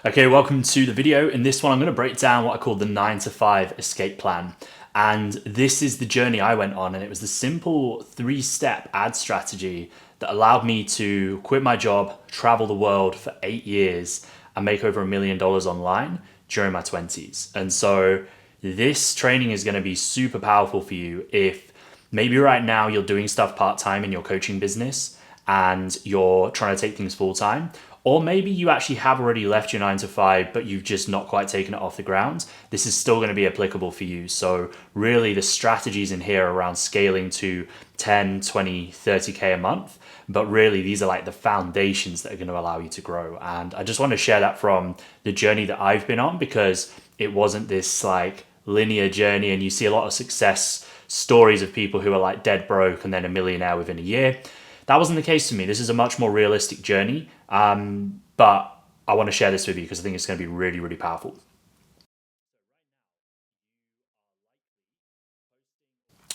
Okay, welcome to the video. In this one, I'm going to break down what I call the 9 to 5 escape plan. And this is the journey I went on, and it was the simple 3-step ad strategy that allowed me to quit my job, travel the world for 8 years, and make over $1 million online during my 20s. And so this training is going to be super powerful for you if maybe right now you're doing stuff part-time in your coaching business and you're trying to take things full-time, or maybe you actually have already left your 9 to 5, but you've just not quite taken it off the ground. This is still going to be applicable for you. So really the strategies in here are around scaling to 10, 20, 30K a month. But really these are like the foundations that are going to allow you to grow. And I just want to share that from the journey that I've been on, because it wasn't this like linear journey. And you see a lot of success stories of people who are like dead broke and then a millionaire within a year. That wasn't the case for me. This is a much more realistic journey, but I want to share this with you because I think it's going to be really, really powerful.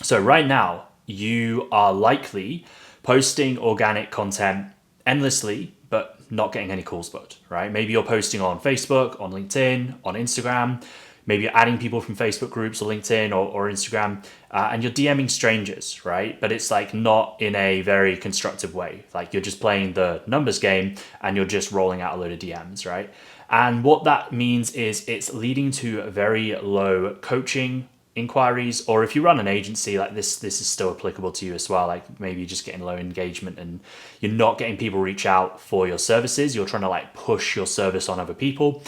So right now, you are likely posting organic content endlessly, but not getting any calls booked, right? Maybe you're posting on Facebook, on LinkedIn, on Instagram. Maybe you're adding people from Facebook groups or LinkedIn or Instagram, and you're DMing strangers, right? But it's like not in a very constructive way. Like you're just playing the numbers game and you're just rolling out a load of DMs, right? And what that means is it's leading to very low coaching inquiries, or if you run an agency, like this is still applicable to you as well. Like maybe you're just getting low engagement and you're not getting people reach out for your services. You're trying to like push your service on other people,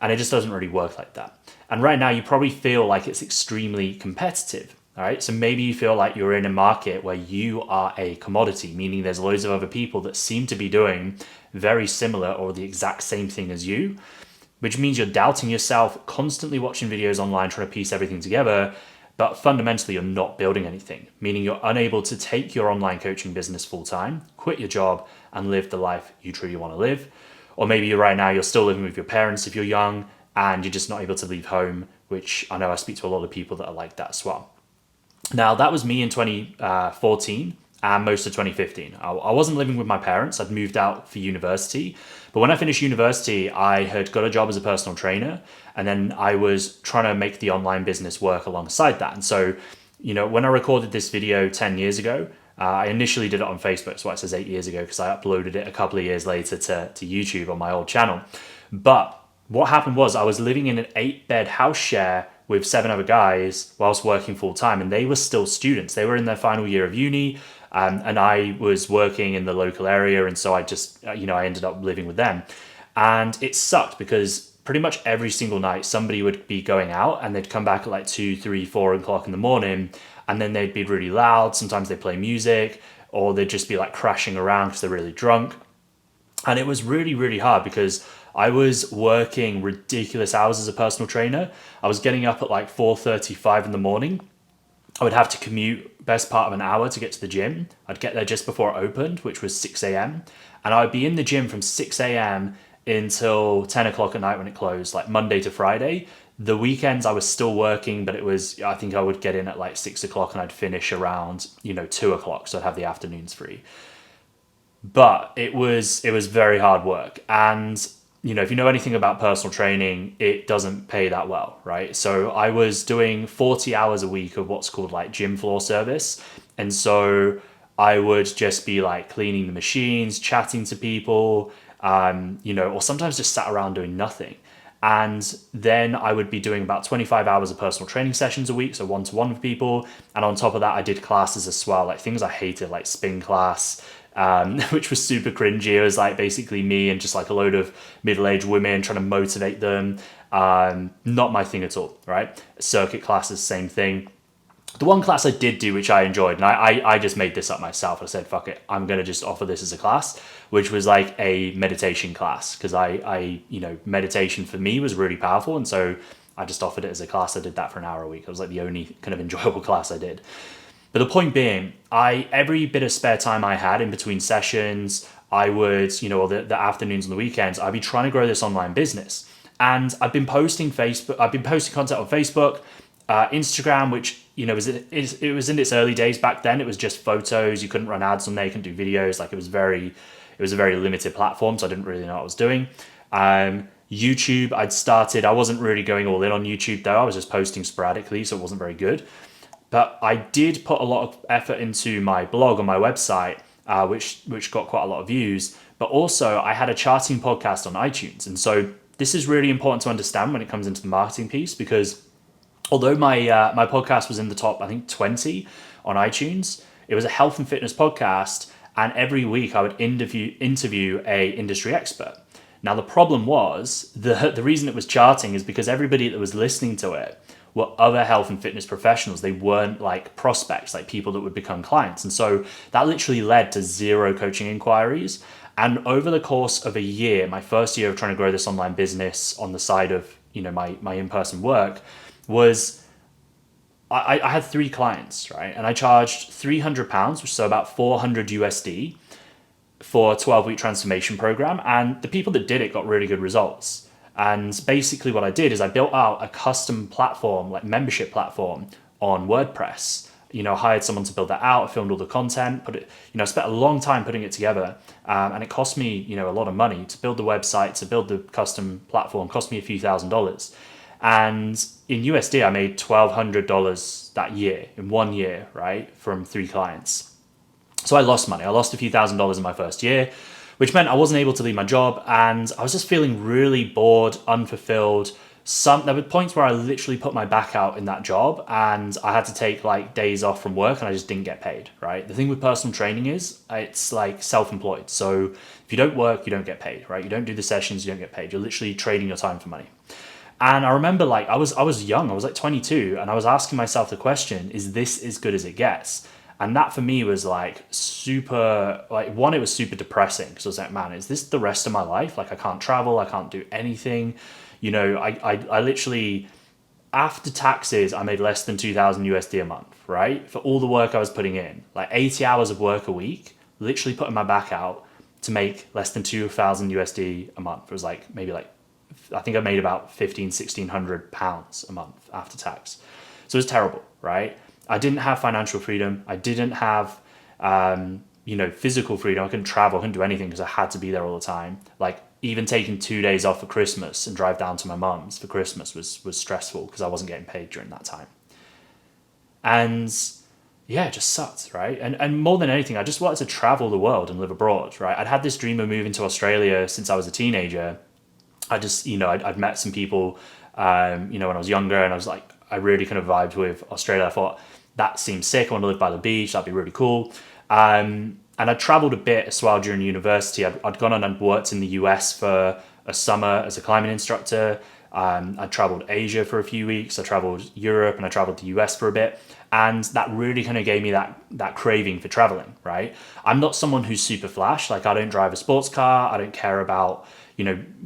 and it just doesn't really work like that. And right now you probably feel like it's extremely competitive. All right. So maybe you feel like you're in a market where you are a commodity, meaning there's loads of other people that seem to be doing very similar or the exact same thing as you, which means you're doubting yourself, constantly watching videos online, trying to piece everything together. But fundamentally, you're not building anything, meaning you're unable to take your online coaching business full time, quit your job, and live the life you truly want to live. Or maybe right now you're still living with your parents if you're young, and you're just not able to leave home, which I know I speak to a lot of people that are like that as well. Now, that was me in 2014 and most of 2015. I wasn't living with my parents. I'd moved out for university. But when I finished university, I had got a job as a personal trainer. And then I was trying to make the online business work alongside that. And so, when I recorded this video 10 years ago, I initially did it on Facebook. That's why it says 8 years ago, because I uploaded it a couple of years later to YouTube on my old channel. But what happened was I was living in an 8-bed house share with 7 other guys whilst working full time, and they were still students. They were in their final year of uni, and I was working in the local area, and so I just, I ended up living with them. And it sucked because pretty much every single night somebody would be going out and they'd come back at like 2, 3, 4 o'clock in the morning, and then they'd be really loud. Sometimes they'd play music, or they'd just be like crashing around because they're really drunk. And it was really, really hard because I was working ridiculous hours as a personal trainer. I was getting up at like 4:35 in the morning. I would have to commute best part of an hour to get to the gym. I'd get there just before it opened, which was 6 a.m. And I would be in the gym from 6 a.m. until 10 o'clock at night when it closed, like Monday to Friday. The weekends I was still working, but I think I would get in at like 6 o'clock and I'd finish around, 2 o'clock. So I'd have the afternoons free. But it was very hard work. And if you know anything about personal training, it doesn't pay that well, right? So I was doing 40 hours a week of what's called like gym floor service. And so I would just be like cleaning the machines, chatting to people, or sometimes just sat around doing nothing. And then I would be doing about 25 hours of personal training sessions a week, so one-to-one with people. And on top of that, I did classes as well, like things I hated, like spin class, which was super cringy. It was like basically me and just like a load of middle-aged women trying to motivate them. Not my thing at all, right? Circuit classes, same thing. The one class I did do, which I enjoyed, and I just made this up myself. I said, fuck it, I'm going to just offer this as a class, which was like a meditation class, because meditation for me was really powerful. And so I just offered it as a class. I did that for an hour a week. It was like the only kind of enjoyable class I did. But the point being, every bit of spare time I had in between sessions, I would, or the afternoons and the weekends, I'd be trying to grow this online business. And I've been posting content on Facebook, Instagram, which, it was in its early days back then. It was just photos. You couldn't run ads on there. You couldn't do videos. Like it was a very limited platform. So I didn't really know what I was doing. YouTube, I wasn't really going all in on YouTube though. I was just posting sporadically, so it wasn't very good. But I did put a lot of effort into my blog on my website, which got quite a lot of views. But also, I had a charting podcast on iTunes, and so this is really important to understand when it comes into the marketing piece, because although my podcast was in the top, I think 20 on iTunes, it was a health and fitness podcast, and every week I would interview a industry expert. Now the problem was the reason it was charting is because everybody that was listening to it were other health and fitness professionals. They weren't like prospects, like people that would become clients. And so that literally led to zero coaching inquiries. And over the course of a year, my first year of trying to grow this online business on the side of, my in-person work, was I had 3 clients, right? And I charged £300, which is so about 400 USD for a 12-week transformation program. And the people that did it got really good results. And basically what I did is I built out a custom platform, like membership platform on WordPress. Hired someone to build that out. I filmed all the content, spent a long time putting it together. And it cost me, a lot of money to build the website, to build the custom platform, cost me a few $1,000s. And in USD, I made $1,200 that year, in 1 year, right, from 3 clients. So I lost money. I lost a few $1,000s in my first year, which meant I wasn't able to leave my job, and I was just feeling really bored, unfulfilled. There were points where I literally put my back out in that job, and I had to take like days off from work, and I just didn't get paid, right? The thing with personal training is it's like self-employed. So if you don't work, you don't get paid, right? You don't do the sessions, you don't get paid. You're literally trading your time for money. And I remember I was young, I was like 22, and I was asking myself the question, is this as good as it gets? And that for me was like super, one, it was super depressing, because I was like, man, is this the rest of my life? Like I can't travel, I can't do anything. I literally, after taxes, I made less than 2,000 USD a month, right? For all the work I was putting in, like 80 hours of work a week, literally putting my back out to make less than 2,000 USD a month. It was I think I made about 1,600 pounds a month after tax. So it was terrible, right? I didn't have financial freedom. I didn't have, physical freedom. I couldn't travel. I couldn't do anything because I had to be there all the time. Like even taking 2 days off for Christmas and drive down to my mum's for Christmas was stressful because I wasn't getting paid during that time. And yeah, it just sucked, right? And more than anything, I just wanted to travel the world and live abroad, right? I'd had this dream of moving to Australia since I was a teenager. I just, I'd met some people, when I was younger, and I was like, I really kind of vibed with Australia. I thought that seems sick. I want to live by the beach. That'd be really cool. And I traveled a bit as well during university. I'd gone on and worked in the US for a summer as a climbing instructor. I traveled Asia for a few weeks. I traveled Europe, and I traveled the US for a bit. And that really kind of gave me that craving for traveling, right? I'm not someone who's super flash. Like I don't drive a sports car. I don't care about,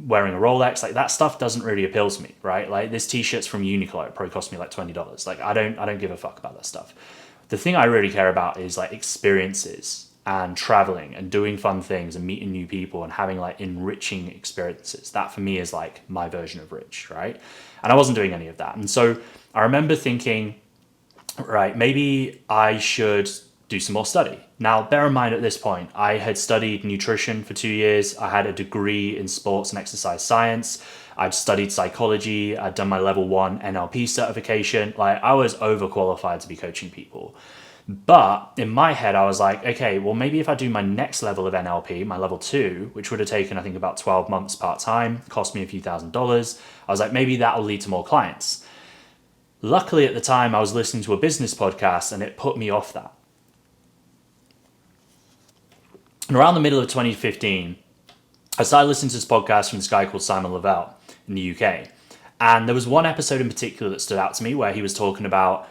wearing a Rolex. Like that stuff doesn't really appeal to me, right? Like this t-shirt's from Uniqlo. It probably cost me like $20. Like I don't give a fuck about that stuff. The thing I really care about is like experiences and traveling and doing fun things and meeting new people and having like enriching experiences. That for me is like my version of rich, right? And I wasn't doing any of that. And so I remember thinking, right, maybe I should do some more study. Now, bear in mind at this point, I had studied nutrition for 2 years. I had a degree in sports and exercise science. I'd studied psychology. I'd done my level 1 NLP certification. Like I was overqualified to be coaching people. But in my head, I was like, okay, well, maybe if I do my next level of NLP, my level 2, which would have taken, I think, about 12 months part-time, cost me a few $1,000s. I was like, maybe that'll lead to more clients. Luckily, at the time, I was listening to a business podcast and it put me off that. And around the middle of 2015, I started listening to this podcast from this guy called Simon Lavelle in the UK. And there was one episode in particular that stood out to me where he was talking about,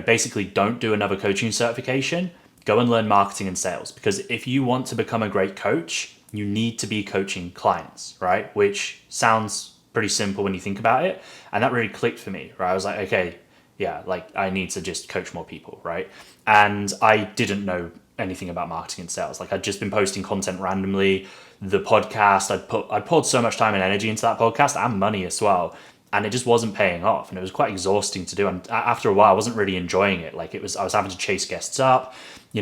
basically don't do another coaching certification, go and learn marketing and sales. Because if you want to become a great coach, you need to be coaching clients, right? Which sounds pretty simple when you think about it. And that really clicked for me, right? I was like, okay, yeah, like I need to just coach more people, right? And I didn't know anything about marketing and sales. Like I'd just been posting content randomly. The podcast, I'd poured so much time and energy into that podcast and money as well. And it just wasn't paying off. And it was quite exhausting to do. And after a while, I wasn't really enjoying it. Like I was having to chase guests up.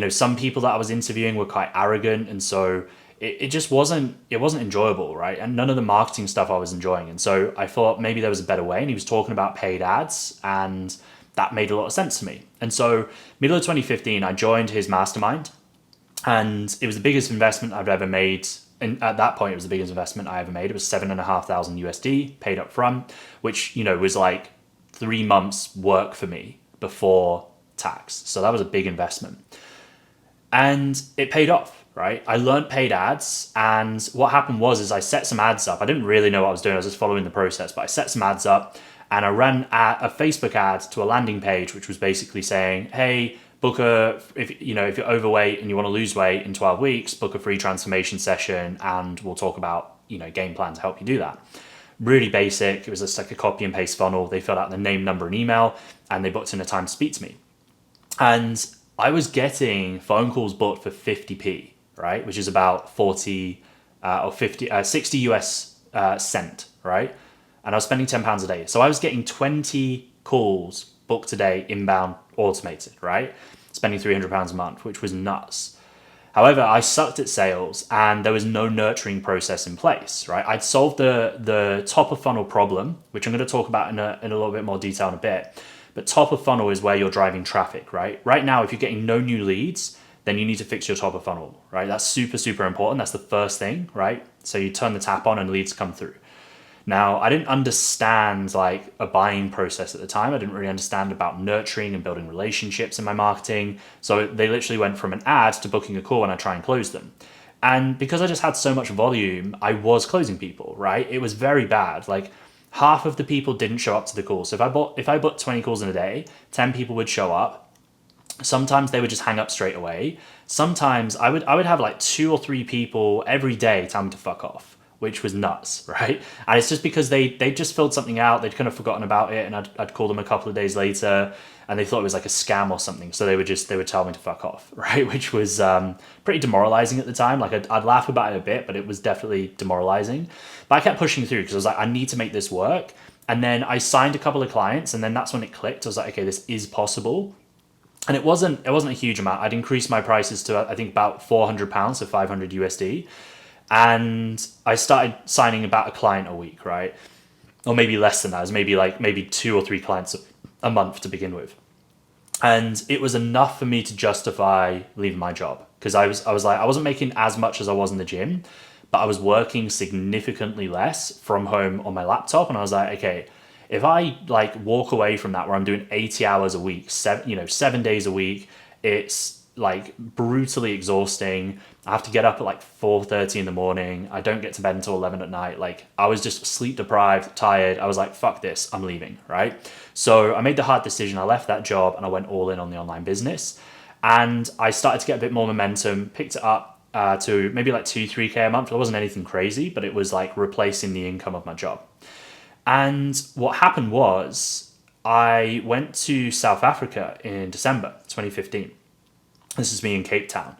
Some people that I was interviewing were quite arrogant. And so it just wasn't enjoyable, right? And none of the marketing stuff I was enjoying. And so I thought maybe there was a better way. And he was talking about paid ads, and that made a lot of sense to me. And so middle of 2015, I joined his mastermind, and it was the biggest investment I've ever made. And at that point, it was the biggest investment I ever made. It was 7,500 USD paid up front, which, was like 3 months work for me before tax. So that was a big investment. And it paid off, right? I learned paid ads, and what happened was I set some ads up. I didn't really know what I was doing. I was just following the process, but I set some ads up, and I ran a Facebook ad to a landing page, which was basically saying, hey, if you're overweight and you want to lose weight in 12 weeks, book a free transformation session, and we'll talk about, game plan to help you do that. Really basic. It was just like a copy and paste funnel. They filled out the name, number, and email, and they booked in a time to speak to me. And I was getting phone calls booked for 50p, right? Which is about 40 or 50, 60 US cent, right? And I was spending £10 a day. So I was getting 20 calls booked a day, inbound, automated, right? Spending £300 a month, which was nuts. However, I sucked at sales, and there was no nurturing process in place, right? I'd solved the top of funnel problem, which I'm going to talk about in a little bit more detail in a bit. But top of funnel is where you're driving traffic, right? Right now, if you're getting no new leads, then you need to fix your top of funnel, right? That's super, super important. That's the first thing, right? So you turn the tap on and leads come through. Now, I didn't understand like a buying process at the time. I didn't really understand about nurturing and building relationships in my marketing. So they literally went from an ad to booking a call and I try and close them. And because I just had so much volume, I was closing people, right? It was very bad. Like half of the people didn't show up to the call. So if I booked 20 calls in a day, 10 people would show up. Sometimes they would just hang up straight away. Sometimes I would have like 2 or 3 people every day tell me to fuck off, which was nuts, right? And it's just because they just filled something out, they'd kind of forgotten about it, and I'd call them a couple of days later, and they thought it was like a scam or something, so they would tell me to fuck off, right? Which was pretty demoralizing at the time. Like I'd laugh about it a bit, but it was definitely demoralizing. But I kept pushing through because I was like, I need to make this work. And then I signed a couple of clients, and then that's when it clicked. I was like, okay, this is possible. And it wasn't a huge amount. I'd increased my prices to I think about £400, so 500 USD. And I started signing about a client a week, right? Or maybe less than that. It was maybe 2 or 3 clients a month to begin with. And it was enough for me to justify leaving my job. Because I was like, I wasn't making as much as I was in the gym, but I was working significantly less from home on my laptop. And I was like, okay, if I like walk away from that where I'm doing 80 hours a week, 7 days a week, it's like brutally exhausting. I have to get up at like 4:30 in the morning. I don't get to bed until 11 at night. Like I was just sleep deprived, tired. I was like, fuck this, I'm leaving, right? So I made the hard decision. I left that job and I went all in on the online business. And I started to get a bit more momentum, picked it up to maybe like 2-3K a month. It wasn't anything crazy, but it was like replacing the income of my job. And what happened was I went to South Africa in December 2015. This is me in Cape Town.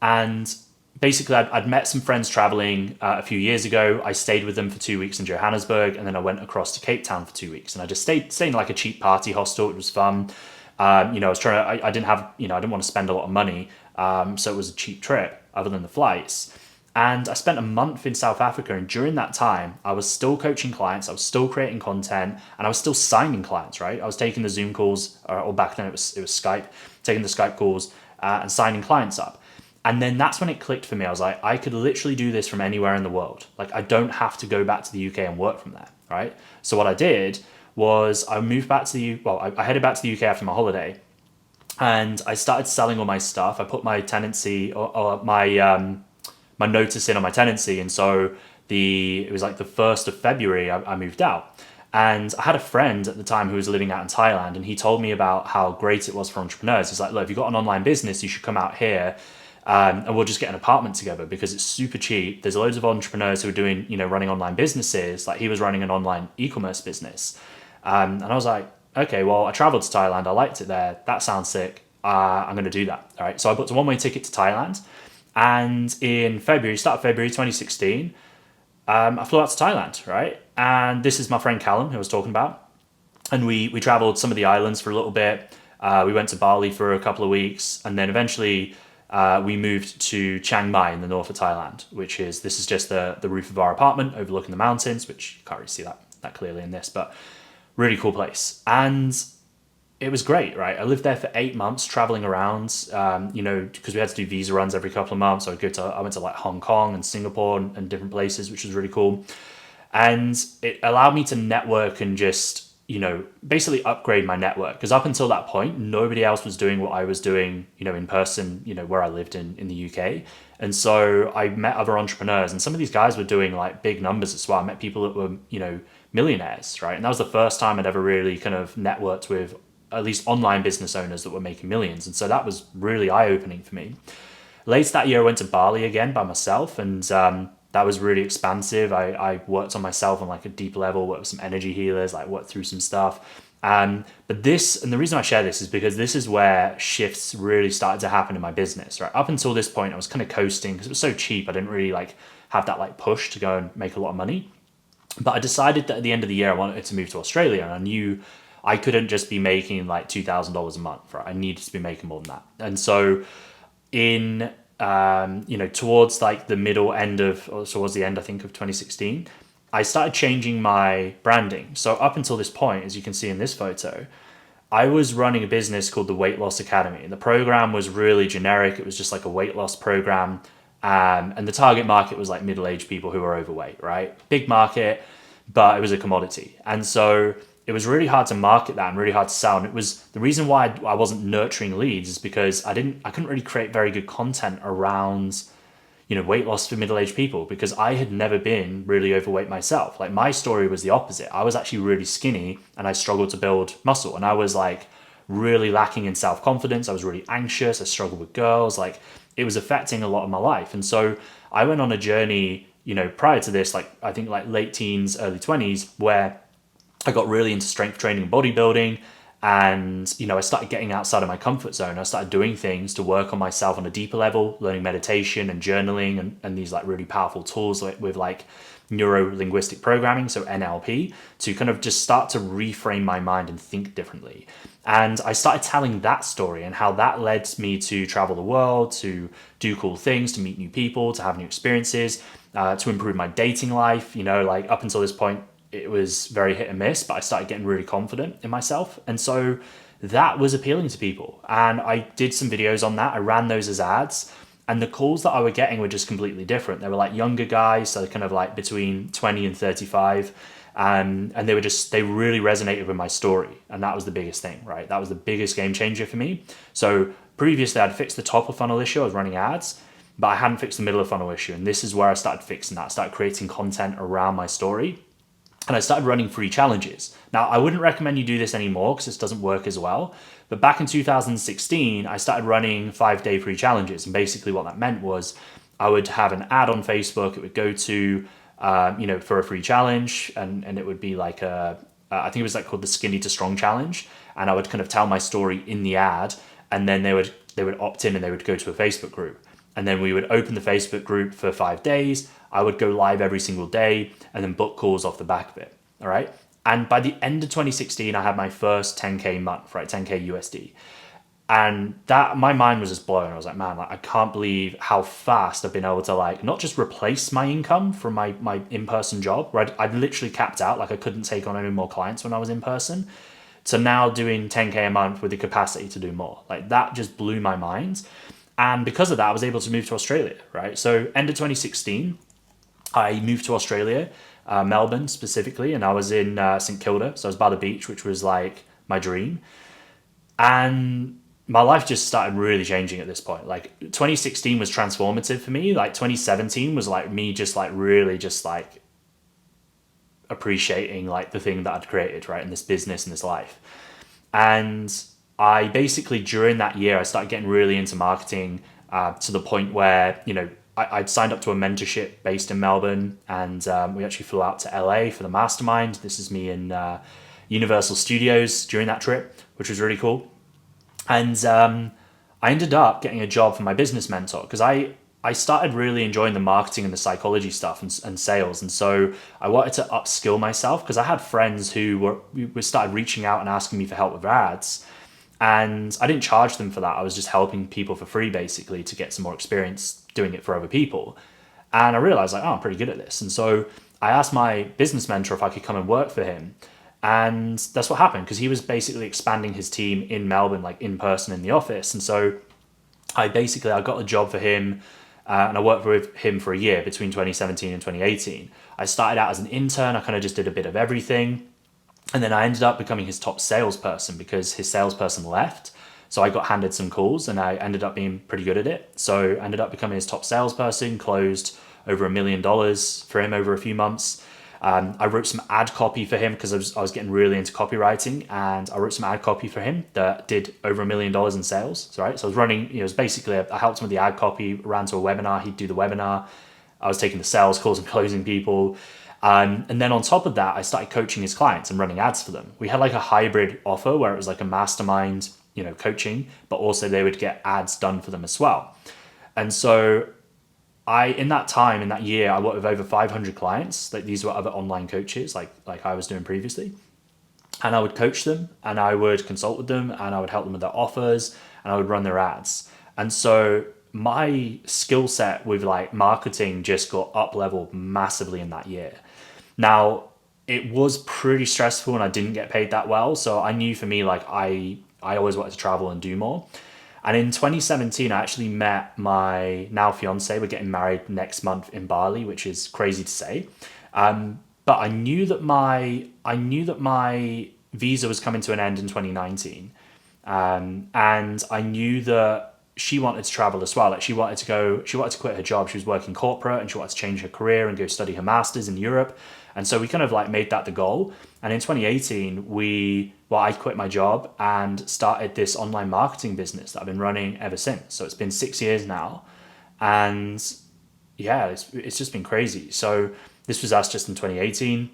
And basically, I'd met some friends traveling a few years ago. I stayed with them for 2 weeks in Johannesburg, and then I went across to Cape Town for 2 weeks. And I just stayed in like a cheap party hostel. It was fun. I was trying to, I didn't have, I didn't want to spend a lot of money. So it was a cheap trip other than the flights. And I spent a month in South Africa, and during that time, I was still coaching clients, I was still creating content, and I was still signing clients, right? I was taking the Zoom calls, or back then it was Skype, taking the Skype calls and signing clients up. And then that's when it clicked for me. I was like, I could literally do this from anywhere in the world. Like, I don't have to go back to the UK and work from there, right? So what I did was I moved back to I headed back to the UK after my holiday, and I started selling all my stuff. I put my tenancy or my notice in on my tenancy, and so it was like the 1st of February I moved out. And I had a friend at the time who was living out in Thailand, and he told me about how great it was for entrepreneurs. He's like, look, if you've got an online business, you should come out here, and we'll just get an apartment together because it's super cheap. There's loads of entrepreneurs who are doing, running online businesses. Like he was running an online e-commerce business. And I was like, okay, well, I traveled to Thailand. I liked it there. That sounds sick. I'm going to do that. All right. So I booked a one-way ticket to Thailand. And in start of February 2016, I flew out to Thailand, right? And this is my friend Callum, who I was talking about. And we traveled some of the islands for a little bit. We went to Bali for a couple of weeks. And then eventually we moved to Chiang Mai in the north of Thailand, this is just the roof of our apartment overlooking the mountains, which you can't really see that clearly in this, but really cool place. And it was great, right? I lived there for 8 months, traveling around, because we had to do visa runs every couple of months. So I went to like Hong Kong and Singapore and different places, which was really cool. And it allowed me to network and just, basically upgrade my network. Because up until that point, nobody else was doing what I was doing, in person, where I lived in the UK. And so I met other entrepreneurs, and some of these guys were doing like big numbers as well. I met people that were, millionaires, right? And that was the first time I'd ever really kind of networked with at least online business owners that were making millions. And so that was really eye-opening for me. Later that year, I went to Bali again by myself, and that was really expansive. I worked on myself on like a deep level, worked with some energy healers, like worked through some stuff. But the reason I share this is because this is where shifts really started to happen in my business, right? Up until this point, I was kind of coasting because it was so cheap. I didn't really like have that like push to go and make a lot of money. But I decided that at the end of the year, I wanted to move to Australia, and I knew I couldn't just be making like $2,000 a month, right? I needed to be making more than that. And so in towards like towards the end, I think, of 2016, I started changing my branding. So up until this point, as you can see in this photo, I was running a business called the Weight Loss Academy. And the program was really generic. It was just like a weight loss program. And the target market was like middle-aged people who were overweight, right? Big market, but it was a commodity. And so it was really hard to market that and really hard to sell. And it was the reason why I wasn't nurturing leads is because I couldn't really create very good content around, weight loss for middle-aged people, because I had never been really overweight myself. Like my story was the opposite. I was actually really skinny and I struggled to build muscle, and I was like really lacking in self-confidence. I was really anxious. I struggled with girls. Like it was affecting a lot of my life. And so I went on a journey, prior to this, like I think like late teens, early 20s, where I got really into strength training and bodybuilding. And, I started getting outside of my comfort zone. I started doing things to work on myself on a deeper level, learning meditation and journaling and these like really powerful tools with like neuro-linguistic programming, so NLP, to kind of just start to reframe my mind and think differently. And I started telling that story and how that led me to travel the world, to do cool things, to meet new people, to have new experiences, to improve my dating life. Like up until this point, it was very hit and miss, but I started getting really confident in myself. And so that was appealing to people. And I did some videos on that. I ran those as ads. And the calls that I were getting were just completely different. They were like younger guys, so kind of like between 20 and 35. And they really resonated with my story. And that was the biggest thing, right? That was the biggest game changer for me. So previously I'd fixed the top of funnel issue. I was running ads, but I hadn't fixed the middle of funnel issue. And this is where I started fixing that. I started creating content around my story. And I started running free challenges. Now, I wouldn't recommend you do this anymore because this doesn't work as well. But back in 2016, I started running 5-day free challenges. And basically what that meant was I would have an ad on Facebook. It would go to, for a free challenge. And it would be like I think it was like called the Skinny to Strong Challenge. And I would kind of tell my story in the ad. And then they would opt in and they would go to a Facebook group. And then we would open the Facebook group for 5 days. I would go live every single day and then book calls off the back of it. All right. And by the end of 2016, I had my first 10K month, right? 10K USD. And that my mind was just blown. I was like, man, like, I can't believe how fast I've been able to like not just replace my income from my in-person job, right? I'd literally capped out, like I couldn't take on any more clients when I was in person. So now doing 10K a month with the capacity to do more. Like that just blew my mind. And because of that, I was able to move to Australia, right? So end of 2016, I moved to Australia, Melbourne specifically, and I was in St Kilda. So I was by the beach, which was like my dream. And my life just started really changing at this point. Like 2016 was transformative for me. Like 2017 was like me just like really just like appreciating like the thing that I'd created, right? In this business and this life. And I basically, during that year, I started getting really into marketing to the point where, I'd signed up to a mentorship based in Melbourne, and we actually flew out to LA for the mastermind. This is me in Universal Studios during that trip, which was really cool. And I ended up getting a job for my business mentor because I started really enjoying the marketing and the psychology stuff and sales. And so I wanted to upskill myself because I had friends who started reaching out and asking me for help with ads. And I didn't charge them for that. I was just helping people for free, basically, to get some more experience doing it for other people. And I realized, like, oh, I'm pretty good at this. And so I asked my business mentor if I could come and work for him. And that's what happened, because he was basically expanding his team in Melbourne, like in person in the office. And so I got a job for him, and I worked with him for a year between 2017 and 2018. I started out as an intern. I kind of just did a bit of everything. And then I ended up becoming his top salesperson because his salesperson left. So I got handed some calls and I ended up being pretty good at it. So I ended up becoming his top salesperson, closed over $1 million for him over a few months. I wrote some ad copy for him because I was getting really into copywriting, and I wrote some ad copy for him that did over $1 million in sales. Right. So I was running, it was basically, I helped him with the ad copy, ran to a webinar, he'd do the webinar. I was taking the sales calls and closing people. And then on top of that, I started coaching his clients and running ads for them. We had like a hybrid offer where it was like a mastermind, coaching, but also they would get ads done for them as well. And so in that year, I worked with over 500 clients. Like, these were other online coaches, like I was doing previously. And I would coach them, and I would consult with them, and I would help them with their offers, and I would run their ads. And so my skill set with like marketing just got up leveled massively in that year. Now, it was pretty stressful and I didn't get paid that well. So I knew, for me, like I always wanted to travel and do more. And in 2017, I actually met my now fiance. We're getting married next month in Bali, which is crazy to say. But I knew that my visa was coming to an end in 2019. And I knew that she wanted to travel as well. Like, she wanted to quit her job. She was working corporate and she wanted to change her career and go study her master's in Europe. And so we kind of like made that the goal. And in 2018, I quit my job and started this online marketing business that I've been running ever since. So it's been 6 years now. And yeah, it's just been crazy. So this was us just in 2018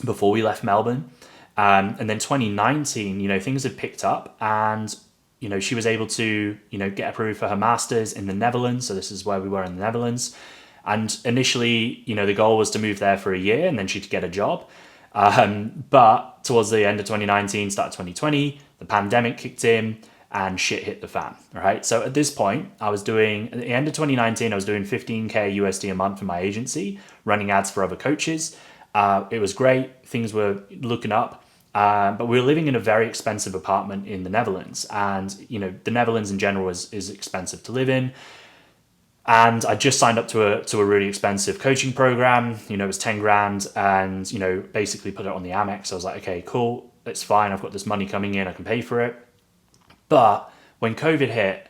before we left Melbourne. And then 2019, things had picked up, and she was able to, get approved for her master's in the Netherlands. So this is where we were, in the Netherlands. And initially, the goal was to move there for a year and then she'd get a job. But towards the end of 2019, start of 2020, the pandemic kicked in and shit hit the fan, right? So at this point, at the end of 2019, I was doing 15K USD a month for my agency, running ads for other coaches. It was great. Things were looking up. But we were living in a very expensive apartment in the Netherlands. And, the Netherlands in general is expensive to live in. And I just signed up to a really expensive coaching program. It was 10 grand, and, basically put it on the Amex. I was like, okay, cool. It's fine. I've got this money coming in. I can pay for it. But when COVID hit,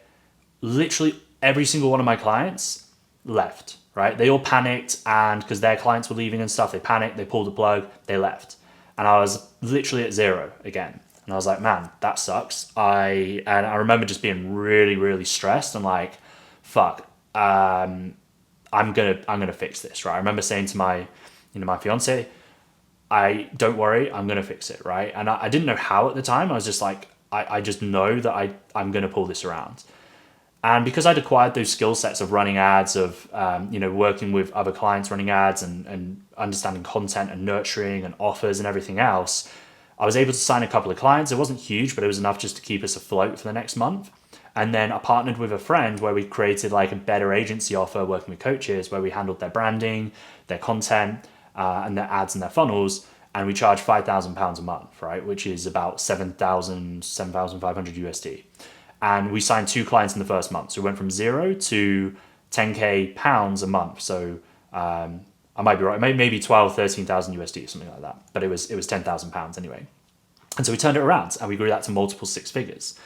literally every single one of my clients left, right? They all panicked, and because their clients were leaving and stuff, they panicked, they pulled the plug, they left. And I was literally at zero again. And I was like, man, that sucks. And I remember just being really, really stressed and like, fuck, I'm gonna fix this, right? I remember saying to my fiance, don't worry, I'm gonna fix it, right? And I didn't know how at the time. I was just like, I just know that I'm gonna pull this around. And because I'd acquired those skill sets of running ads, of working with other clients running ads, and understanding content and nurturing and offers and everything else, I was able to sign a couple of clients. It wasn't huge, but it was enough just to keep us afloat for the next month. And then I partnered with a friend where we created like a better agency offer, working with coaches, where we handled their branding, their content, and their ads and their funnels. And we charged £5,000 a month, right? Which is about 7,500 USD. And we signed 2 clients in the first month. So we went from 0 to 10K pounds a month. So I might be right, maybe 12, 13,000 USD or something like that. But it was 10,000 pounds anyway. And so we turned it around and we grew that to multiple 6 figures.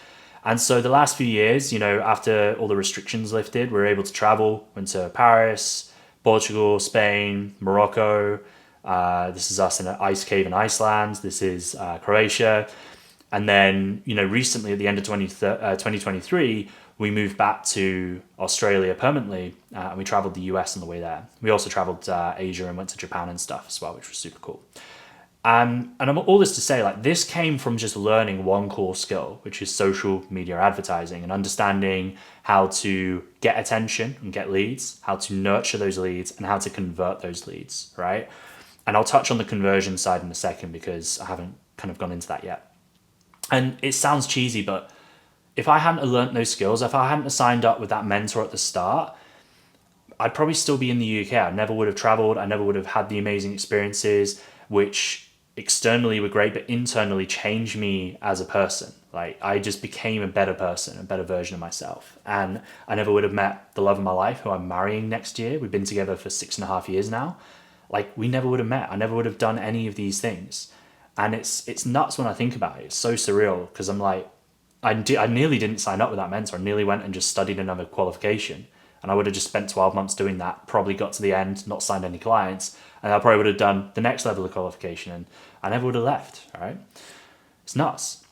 And so the last few years, after all the restrictions lifted, we were able to travel. Went to Paris, Portugal, Spain, Morocco. This is us in an ice cave in Iceland. This is Croatia. And then, recently at the end of 2023, we moved back to Australia permanently, and we traveled the US on the way there. We also traveled Asia and went to Japan and stuff as well, which was super cool. And I'm all this to say, like, this came from just learning one core skill, which is social media advertising, and understanding how to get attention and get leads, how to nurture those leads, and how to convert those leads, right? And I'll touch on the conversion side in a second because I haven't kind of gone into that yet. And it sounds cheesy, but if I hadn't have learnt those skills, if I hadn't have signed up with that mentor at the start, I'd probably still be in the UK. I never would have traveled. I never would have had the amazing experiences, which externally were great, but internally changed me as a person. Like I just became a better person, a better version of myself. And I never would have met the love of my life, who I'm marrying next year. We've been together for 6.5 years now. Like we never would have met. I never would have done any of these things. And it's nuts when I think about it. It's so surreal because I'm like, I nearly didn't sign up with that mentor. I nearly went and just studied another qualification. And I would have just spent 12 months doing that, probably got to the end, not signed any clients. And I probably would have done the next level of qualification and I never would have left, all right? It's nuts.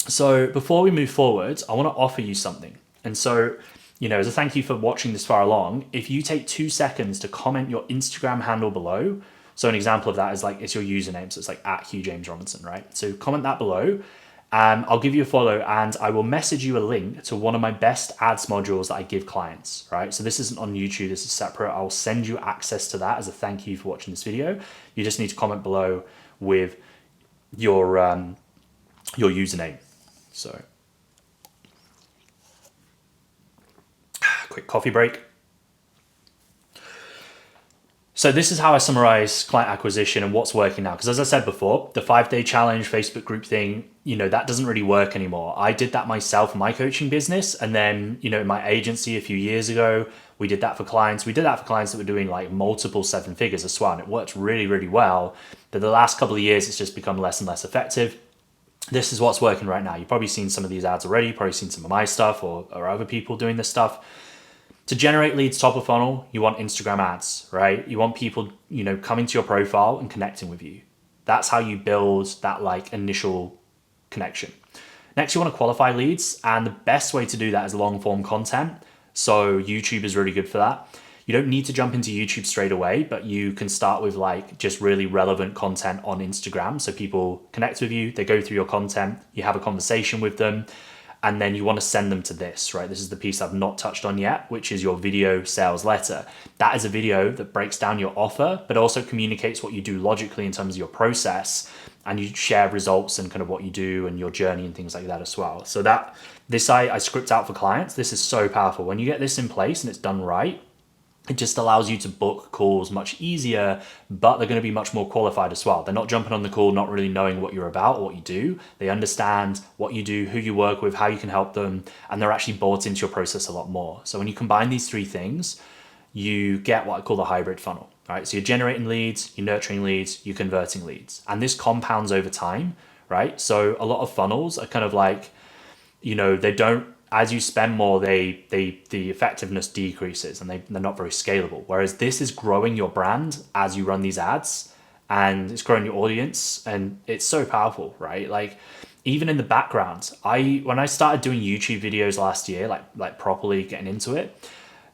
So before we move forward, I want to offer you something. And so, as a thank you for watching this far along, if you take 2 seconds to comment your Instagram handle below, so an example of that is like, it's your username. So it's like at Hugh James Robinson, right? So comment that below. I'll give you a follow and I will message you a link to one of my best ads modules that I give clients, right? So this isn't on YouTube, this is separate. I'll send you access to that as a thank you for watching this video. You just need to comment below with your username. So, quick coffee break. So this is how I summarize client acquisition and what's working now. Because as I said before, the 5-day challenge Facebook group thing, that doesn't really work anymore. I did that myself in my coaching business. And then, in my agency a few years ago, we did that for clients. We did that for clients that were doing like multiple 7 figures as well. And it worked really, really well. But the last couple of years, it's just become less and less effective. This is what's working right now. You've probably seen some of these ads already. You've probably seen some of my stuff or other people doing this stuff. To generate leads top of funnel, you want Instagram ads, right? You want people, coming to your profile and connecting with you. That's how you build that like initial connection. Next, you want to qualify leads. And the best way to do that is long form content. So YouTube is really good for that. You don't need to jump into YouTube straight away, but you can start with like just really relevant content on Instagram. So people connect with you, they go through your content, you have a conversation with them. And then you want to send them to this, right? This is the piece I've not touched on yet, which is your video sales letter. That is a video that breaks down your offer, but also communicates what you do logically in terms of your process. And you share results and kind of what you do and your journey and things like that as well. So I script out for clients. This is so powerful. When you get this in place and it's done right, it just allows you to book calls much easier, but they're going to be much more qualified as well. They're not jumping on the call, not really knowing what you're about or what you do. They understand what you do, who you work with, how you can help them, and they're actually bought into your process a lot more. So when you combine these 3 things, you get what I call the hybrid funnel, right? So you're generating leads, you're nurturing leads, you're converting leads, and this compounds over time, right? So a lot of funnels are kind of like, they don't, as you spend more, the effectiveness decreases and they're not very scalable. Whereas this is growing your brand as you run these ads and it's growing your audience and it's so powerful, right? Like even in the background, when I started doing YouTube videos last year, like properly getting into it,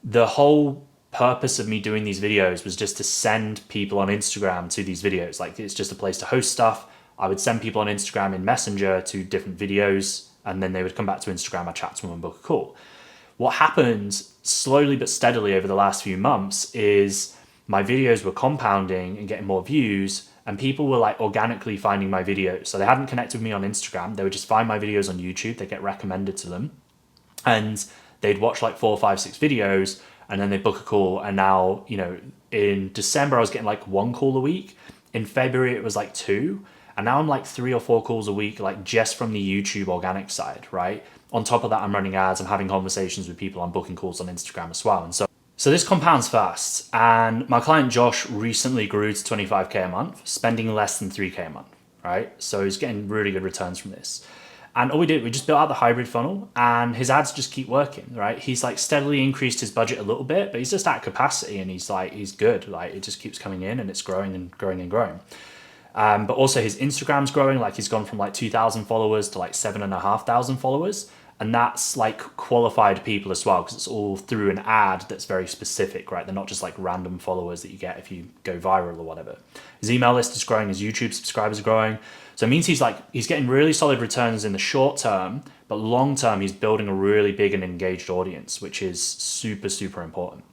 the whole purpose of me doing these videos was just to send people on Instagram to these videos. Like it's just a place to host stuff. I would send people on Instagram in Messenger to different videos, and then they would come back to Instagram, I'd chat to them and book a call. What happened slowly but steadily over the last few months is my videos were compounding and getting more views, and people were like organically finding my videos. So they hadn't connected with me on Instagram. They would just find my videos on YouTube. They get recommended to them. And they'd watch like 4, 5, 6 videos, and then they'd book a call. And now, in December, I was getting like 1 call a week. In February, it was like 2. And now I'm like 3 or 4 calls a week, like just from the YouTube organic side, right? On top of that, I'm running ads, I'm having conversations with people, I'm booking calls on Instagram as well. And so this compounds fast. And my client Josh recently grew to 25K a month, spending less than 3K a month, right? So he's getting really good returns from this. And all we just built out the hybrid funnel and his ads just keep working, right? He's like steadily increased his budget a little bit, but he's just at capacity and he's good. Like it just keeps coming in and it's growing and growing and growing. But also his Instagram's growing, like he's gone from like 2,000 followers to like 7,500 followers. And that's like qualified people as well, because it's all through an ad that's very specific, right? They're not just like random followers that you get if you go viral or whatever. His email list is growing, his YouTube subscribers are growing. So it means he's getting really solid returns in the short term, but long term, he's building a really big and engaged audience, which is super, super important.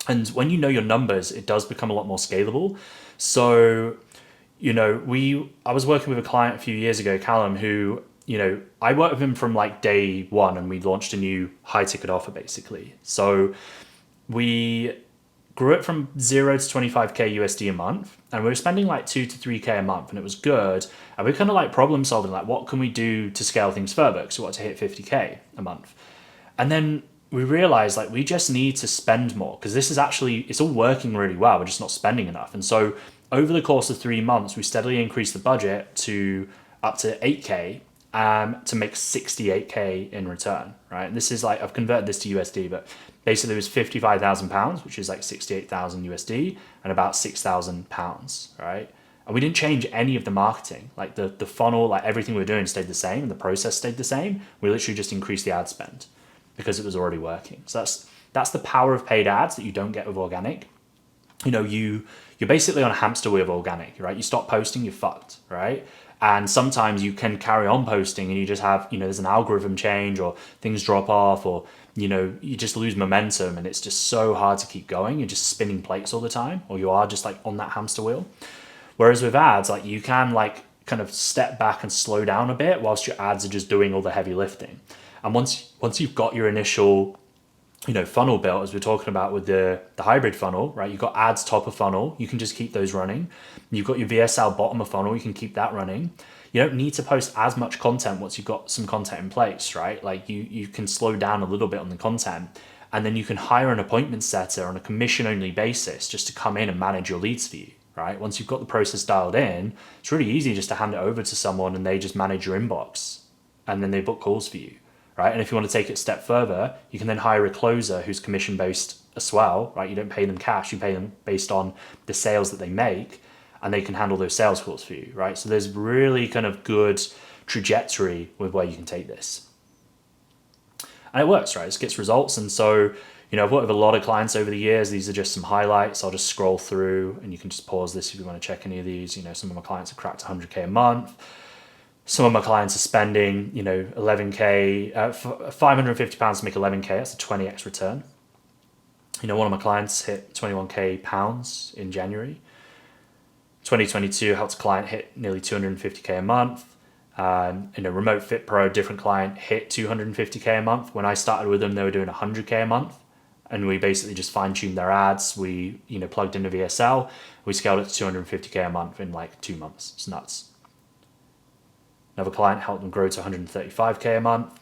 And when you know your numbers, it does become a lot more scalable. So I was working with a client a few years ago, Callum, who, I worked with him from like day one, and we launched a new high ticket offer basically. So we grew it from 0 to 25k USD a month, and we were spending like 2 to 3k a month, and it was good. And we are kind of like problem solving, like what can we do to scale things further? Because we want to hit 50k a month. And then we realized like we just need to spend more, because this is actually, it's all working really well. We're just not spending enough. And so over the course of 3 months, we steadily increased the budget to up to 8k to make 68k in return, right? And this is like, I've converted this to USD, but basically it was £55,000, which is like 68,000 USD, and about £6,000, right? And we didn't change any of the marketing. Like the funnel, like everything we were doing stayed the same, and the process stayed the same. We literally just increased the ad spend because it was already working. So that's the power of paid ads that you don't get with organic. You're basically on a hamster wheel of organic, right? You stop posting, you're fucked, right? And sometimes you can carry on posting and you just have, there's an algorithm change, or things drop off, or, you just lose momentum, and it's just so hard to keep going. You're just spinning plates all the time, or you are just like on that hamster wheel. Whereas with ads, like you can like kind of step back and slow down a bit whilst your ads are just doing all the heavy lifting. And once you've got your initial funnel built, as we're talking about with the hybrid funnel, right? You've got ads top of funnel, you can just keep those running. You've got your VSL bottom of funnel, you can keep that running. You don't need to post as much content once you've got some content in place, right? Like you can slow down a little bit on the content, and then you can hire an appointment setter on a commission only basis just to come in and manage your leads for you, right? Once you've got the process dialed in, it's really easy just to hand it over to someone and they just manage your inbox, and then they book calls for you. Right? And if you want to take it a step further, you can then hire a closer who's commission based as well, right? You don't pay them cash, you pay them based on the sales that they make, and they can handle those sales calls for you, right? So there's really kind of good trajectory with where you can take this. And it works, right? It gets results. And so, I've worked with a lot of clients over the years. These are just some highlights. I'll just scroll through, and you can just pause this if you want to check any of these. Some of my clients have cracked 100k a month. Some of my clients are spending, 11k, £550 to make 11k. That's a 20x return. One of my clients hit 21k pounds in January. 2022 helped a client hit nearly 250k a month. Remote Fit Pro, different client hit 250k a month. When I started with them, they were doing 100k a month, and we basically just fine tuned their ads. We, plugged into VSL. We scaled it to 250k a month in like 2 months. It's nuts. Another client helped them grow to 135k a month.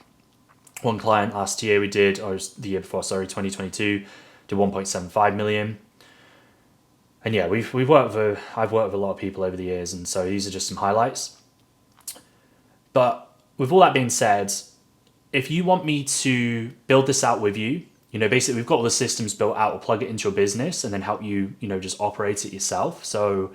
One client last year the year before, 2022, did 1.75 million. And yeah, I've worked with a lot of people over the years, and so these are just some highlights. But with all that being said, if you want me to build this out with you, basically we've got all the systems built out. We'll plug it into your business and then help you, just operate it yourself. So,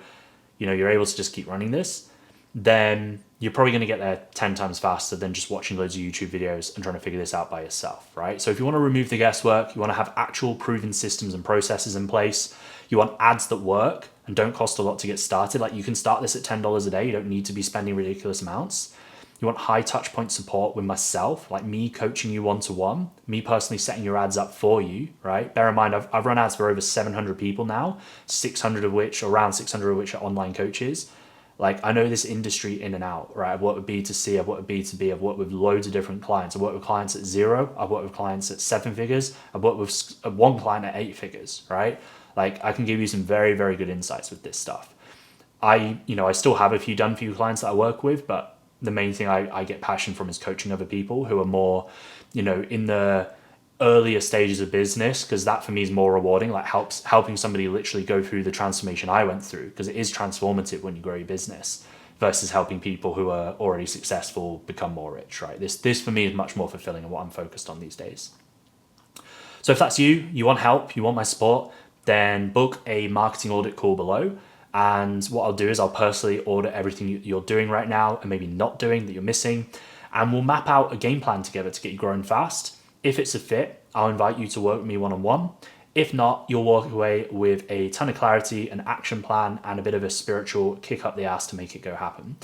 you're able to just keep running this. Then you're probably going to get there 10 times faster than just watching loads of YouTube videos and trying to figure this out by yourself, right? So if you want to remove the guesswork, you want to have actual proven systems and processes in place, you want ads that work and don't cost a lot to get started. Like you can start this at $10 a day. You don't need to be spending ridiculous amounts. You want high touch point support with myself, like me coaching you one-to-one, me personally setting your ads up for you, right? Bear in mind, I've run ads for over 700 people now, around 600 of which are online coaches. Like I know this industry in and out, right? I've worked with B2C, I've worked with B2B, I've worked with loads of different clients. I've worked with clients at 0, I've worked with clients at 7 figures, I've worked with one client at 8 figures, right? Like I can give you some very, very good insights with this stuff. I still have a few done for you clients that I work with, but the main thing I get passion from is coaching other people who are more, in the earlier stages of business, because that for me is more rewarding, like helping somebody literally go through the transformation I went through, because it is transformative when you grow your business, versus helping people who are already successful become more rich, right? This for me is much more fulfilling and what I'm focused on these days. So if that's you want help, you want my support, then book a marketing audit call below. And what I'll do is I'll personally audit everything you're doing right now and maybe not doing that you're missing. And we'll map out a game plan together to get you growing fast. If it's a fit, I'll invite you to work with me one-on-one. If not, you'll walk away with a ton of clarity, an action plan, and a bit of a spiritual kick up the ass to make it go happen.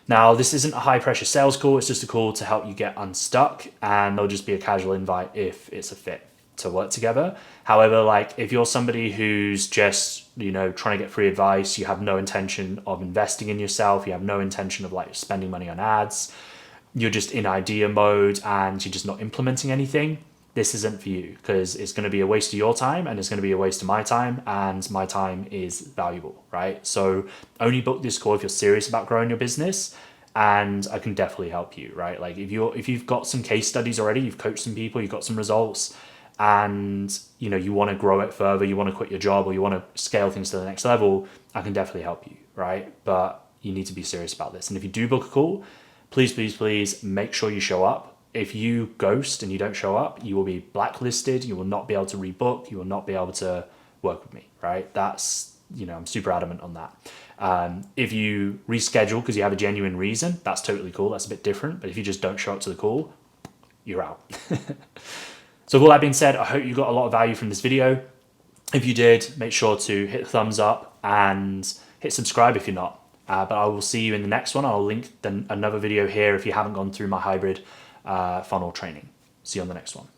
Now, this isn't a high pressure sales call. It's just a call to help you get unstuck, and there'll just be a casual invite if it's a fit to work together. However, like if you're somebody who's just, trying to get free advice, you have no intention of investing in yourself, you have no intention of like spending money on ads, you're just in idea mode and you're just not implementing anything, this isn't for you, because it's going to be a waste of your time and it's going to be a waste of my time, and my time is valuable, right? So only book this call if you're serious about growing your business, and I can definitely help you, right? Like if you've got some case studies already, you've coached some people, you've got some results, and you want to grow it further, you want to quit your job, or you want to scale things to the next level, I can definitely help you, right? But you need to be serious about this. And if you do book a call, please make sure you show up. If you ghost and you don't show up, you will be blacklisted. You will not be able to rebook. You will not be able to work with me, right? That's, I'm super adamant on that. If you reschedule because you have a genuine reason, that's totally cool. That's a bit different. But if you just don't show up to the call, you're out. So with all that being said, I hope you got a lot of value from this video. If you did, make sure to hit the thumbs up and hit subscribe if you're not. But I will see you in the next one. I'll link another video here if you haven't gone through my hybrid funnel training. See you on the next one.